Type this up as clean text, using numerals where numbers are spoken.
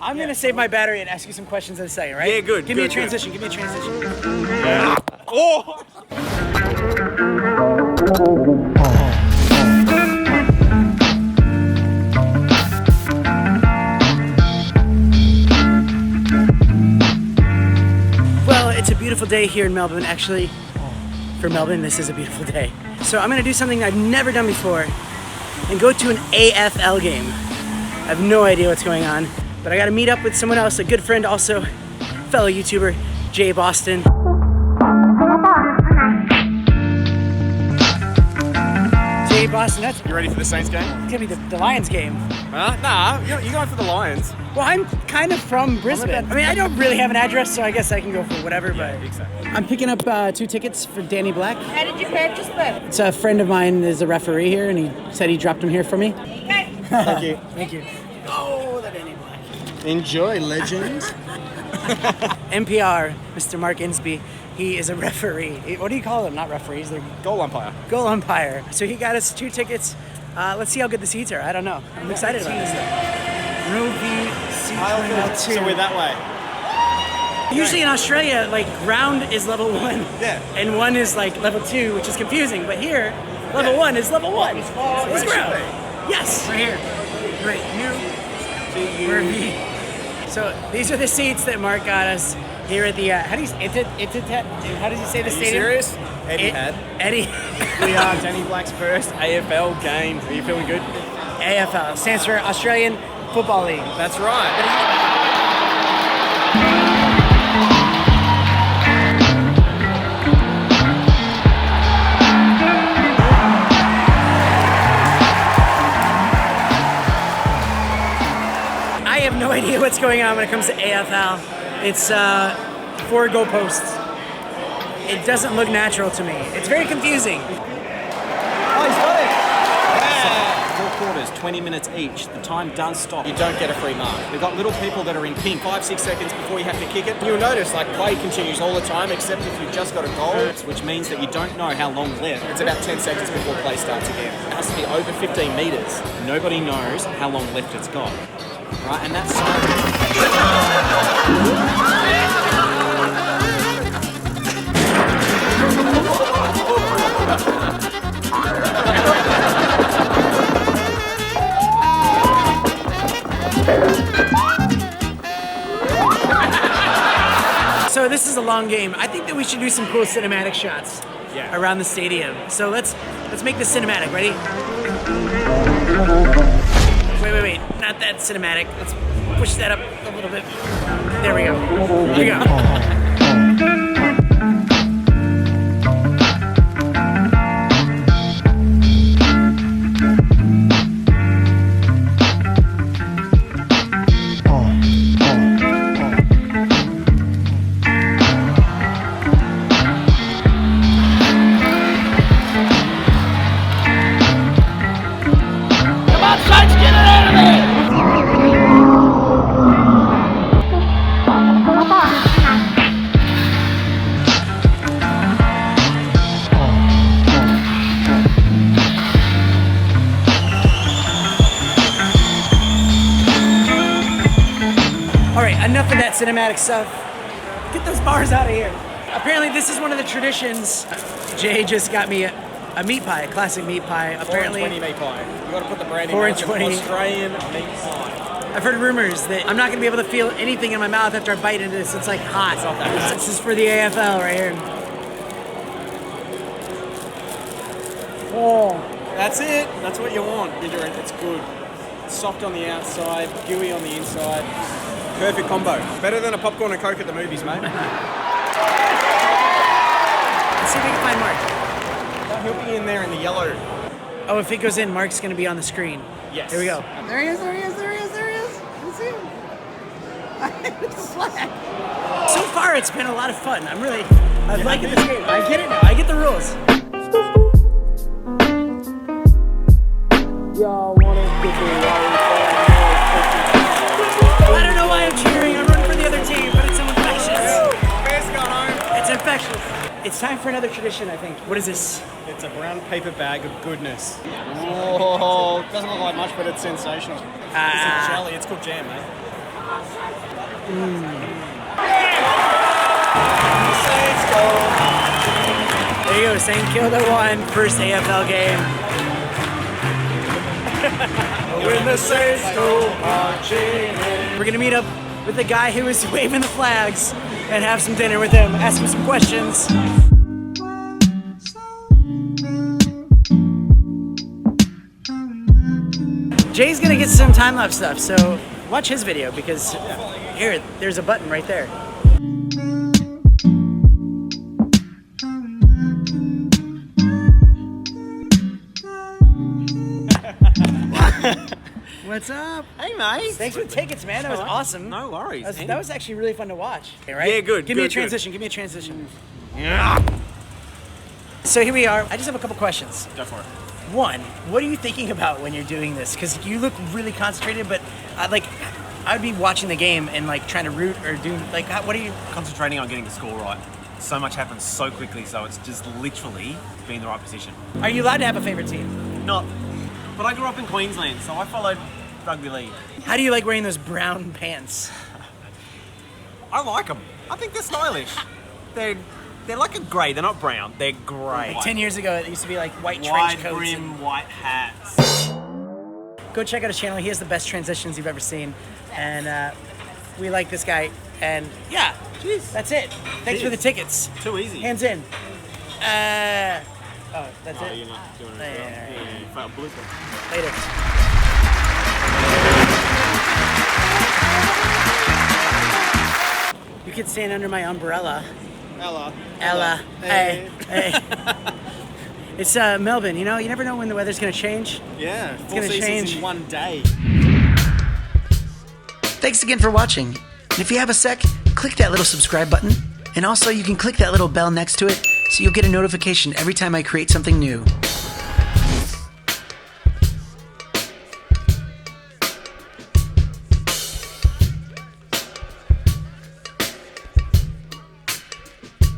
I'm going to save my battery and ask you some questions in a second, right? Yeah, good. Give me a transition. Give me a transition. Oh! Well, it's a beautiful day here in Melbourne. Actually, for Melbourne, this is a beautiful day. So I'm going to do something I've never done before and go to an AFL game. I have no idea what's going on, but I got to meet up with someone else, a good friend also, fellow YouTuber, Jay Boston. Jay Boston, that's... You ready for the Saints game? It's gonna be the Lions game. Nah, you're going for the Lions. Well, I'm kind of from Brisbane. I mean, I don't really have an address, so I guess I can go for whatever, but... Exactly. I'm picking up 2 tickets for Danny Black. How did you purchase them? It's a friend of mine is a referee here, and he said he dropped them here for me. Okay. Thank you. Thank you. Oh, the Danny Black. Enjoy, legend. NPR, Mr. Mark Ensbey, he is a referee. What do you call them? Not referees, they're Goal umpire. goal umpire. So he got us 2 tickets. Let's see how good the seats are. I don't know. I'm excited about this stuff. Row B, seat 2. So we're that way. Usually in Australia, like ground is level 1. Yeah. And 1 is like level 2, which is confusing. But here, level 1 is level 1. It's ground. Yes. Right here. Right. We're B. So these are the seats that Mark got us here at the, how do you, how does he say the stadium? Serious? Eddie had. Eddie. We are Danny Black's first AFL game. Are you feeling good? AFL stands for Australian Football League. That's right. I have no idea what's going on when it comes to AFL. It's 4 goalposts. It doesn't look natural to me. It's very confusing. Oh, he's got it! Yeah! 4 quarters, 20 minutes each. The time does stop. You don't get a free mark. We've got little people that are in pink 5-6 seconds before you have to kick it. You'll notice like play continues all the time except if you've just got a goal, which means that you don't know how long left. It's about 10 seconds before play starts again. It has to be over 15 meters. Nobody knows how long left it's got. Right, and that's So this is a long game. I think that we should do some cool cinematic shots around the stadium. So let's make this cinematic. Ready? Wait. Not that cinematic. Let's push that up a little bit. There we go. Here we go. Enough of that cinematic stuff. Get those bars out of here. Apparently this is one of the traditions. Jay just got me a meat pie, a classic meat pie. Apparently 4 and 20 meat pie. You gotta put the brand in. 4 and 20. Australian meat pie. I've heard rumors that I'm not gonna be able to feel anything in my mouth after I bite into this. It's like hot. It's not that bad. This is for the AFL right here. Oh. That's it. That's what you want. It's good. It's soft on the outside, gooey on the inside. Perfect combo. Better than a popcorn and Coke at the movies, mate. Let's see if we can find Mark. He'll be in there in the yellow. Oh, if it goes in, Mark's gonna be on the screen. Yes. Here we go. There he is. You see him? It's a flag. So far, it's been a lot of fun. I'm liking this game. I get it now. I get the rules. Y'all wanna I don't know why I'm cheering. I'm rooting for the other team, but it's infectious. It's infectious. It's time for another tradition, I think. What is this? It's a brown paper bag of goodness. Oh, doesn't look like much, but it's sensational. It's a jelly. It's called jam, mate. There you go, St. Kilda won first AFL game. When the Saints go marching in. We're gonna meet up with the guy who was waving the flags and have some dinner with him, ask him some questions. Jay's gonna get some time-lapse stuff, so watch his video because here, there's a button right there. What's up? Hey, mate. Thanks for the tickets, man. That was awesome. No worries. That was actually really fun to watch. Okay, right? Yeah, good. Give me a good. transition. Give me a transition. Yeah. So here we are. I just have a couple questions. Go for it. One, what are you thinking about when you're doing this? Because you look really concentrated, but I'd be watching the game and like trying to root or do like, what are you? Concentrating on getting the score right. So much happens so quickly, so it's just literally being in the right position. Are you allowed to have a favorite team? Not, but I grew up in Queensland, so I followed rugby league. How do you like wearing those brown pants? I like them. I think they're stylish. They're like a grey. They're not brown. They're grey. Like 10 years ago, it used to be like white trench Wide coats. brim, white hats. Go check out his channel. He has the best transitions you've ever seen, and we like this guy. And yeah, Jeez. that's it. Thanks for the tickets. Too easy. Hands in. Oh, that's it. You're not doing it. Yeah. Blue. Later. You could stand under my umbrella. Ella. Hey. It's Melbourne, you know? You never know when the weather's gonna change. Yeah, It's four gonna seasons change. in one day. Thanks again for watching. And if you have a sec, click that little subscribe button. And also you can click that little bell next to it so you'll get a notification every time I create something new.